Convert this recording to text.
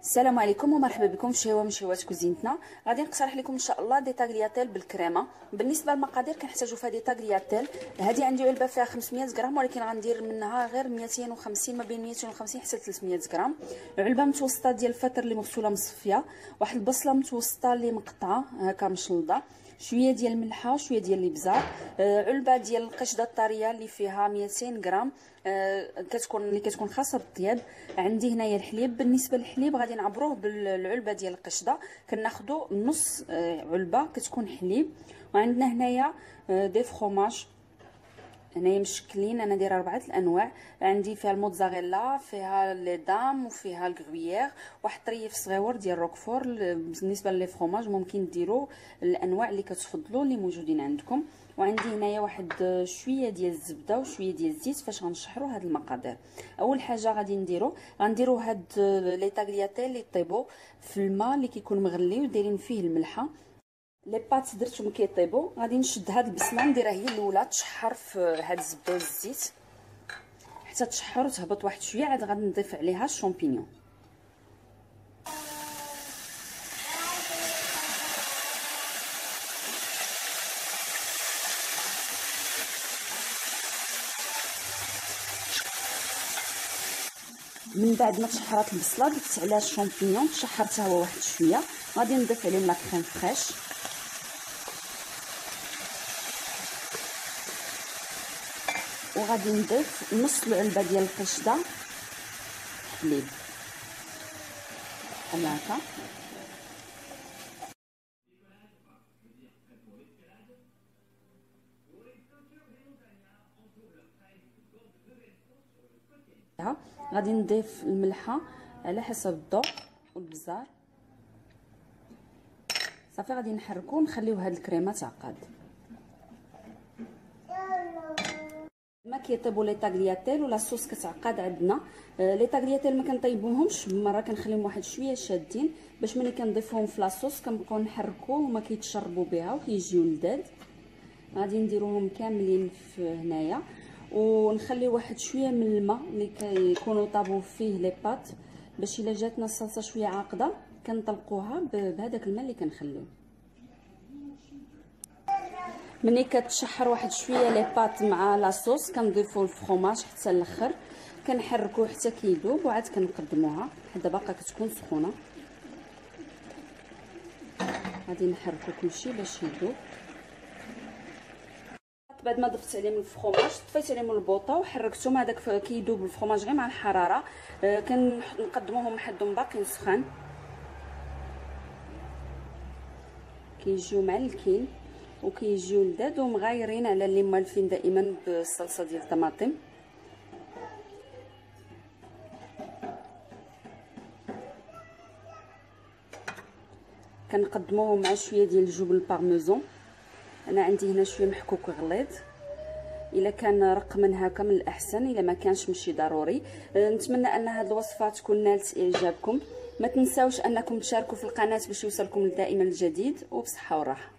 السلام عليكم ومرحبا بكم في شهوه من شهوات كوزينتنا. غادي نقترح لكم ان شاء الله دي طاغلياتيل بالكريمه. بالنسبه للمقادير كنحتاجوا في هذه طاغلياتيل. هذه عندي علبه فيها 500 غرام، ولكن غندير منها غير 250، ما بين 250 حتى 300 غرام. علبه متوسطه ديال الفطر اللي مغسوله مصفيه، واحد البصله متوسطه اللي مقطعه هكا مشلضه، شويه ديال الملحه، شويه ديال الابزار، علبه ديال القشده الطريه اللي فيها 200 غرام كتكون خاصه بالطياب. عندي هنايا الحليب. بالنسبه للحليب غادي نعبروه بالعلبه ديال القشده، كناخذوا نص علبه كتكون حليب. وعندنا هنايا دي فروماج هنايا مشكلين، انا دايره 4 الانواع. عندي فيها الموتزاريلا، فيها لي دام، وفيها الغرويير، واحد طريف صغيور ديال روكفور. بالنسبه لي فروماج ممكن ديروا الانواع اللي كتفضلوا اللي موجودين عندكم. وعندي هنايا واحد شويه ديال الزبده وشويه ديال الزيت باش غنشحروا هاد المقادير. اول حاجه غادي غنديروا هاد لي طاغلياتيل اللي طيبوا في الماء اللي كيكون مغلي ودايرين فيه الملحه. لي بات درتهم كيطيبوا. غادي نشد هاد البسمه نديرها هي الاولى تشحر في هاد الزبده والزيت حتى تشحر وتهبط واحد شويه، عاد غادي نضيف عليها الشامبينيون. من بعد ما تشحرات البصله درت عليها الشامبينيون، تشحر حتى هو واحد شويه. غادي نضيف عليهم لا كريم فريش، وغادي نضيف نص العلبه ديال القشده حليب بحال هكا. غادي نضيف الملحه على حسب الذوق والبزار. صافي غادي نحركو ونخليو هاد الكريمه تعقد. ما كيطيبوا لي طاغلياتيل ولا الصوص كتعقد عندنا. لي طاغلياتيل ما كنطيبوهمش بمره، كنخليهم واحد شويه شادين باش ملي كنضيفوهم في لاصوص كنبقاو نحركو وما كيتشربوا بها وكيجيو لذاذ. غادي نديروهم كاملين في هنايا ونخليو واحد شويه من الماء اللي كيكونوا طابوا فيه لي بات، باش الا جاتنا الصلصه شويه عاقده كنطلقوها بهذاك الماء اللي كنخليو. ملي كتشحر واحد شويه لي بات مع لاصوص كنضيفوا الفرomاج حتى الاخر، كنحركوه حتى كيذوب وعاد كنقدموها. حدا باقا كتكون سخونه. غادي نحركو كلشي باش يذوب. بعد ما ضفت عليهم الفرomاج طفيت عليهم البوطه وحركتهم، هذاك كيذوب الفرomاج غير مع الحراره. كنقدموهم حدهم باقيين سخان، كيجيو معلكين وكيجيو لذاذ ومغايرين على اللي مالفين دائما بالصلصه ديال الطماطم. كنقدموهم مع شويه ديال الجبن البارميزون. انا عندي هنا شويه محكوك غليظ، الا كان رق من هكا من الاحسن، الا ما كانش ماشي ضروري. نتمنى ان هذه الوصفه تكون نالت اعجابكم. ما تنساوش انكم تشاركوا في القناه باش يوصلكم دائما الجديد، وبصحه وراحه.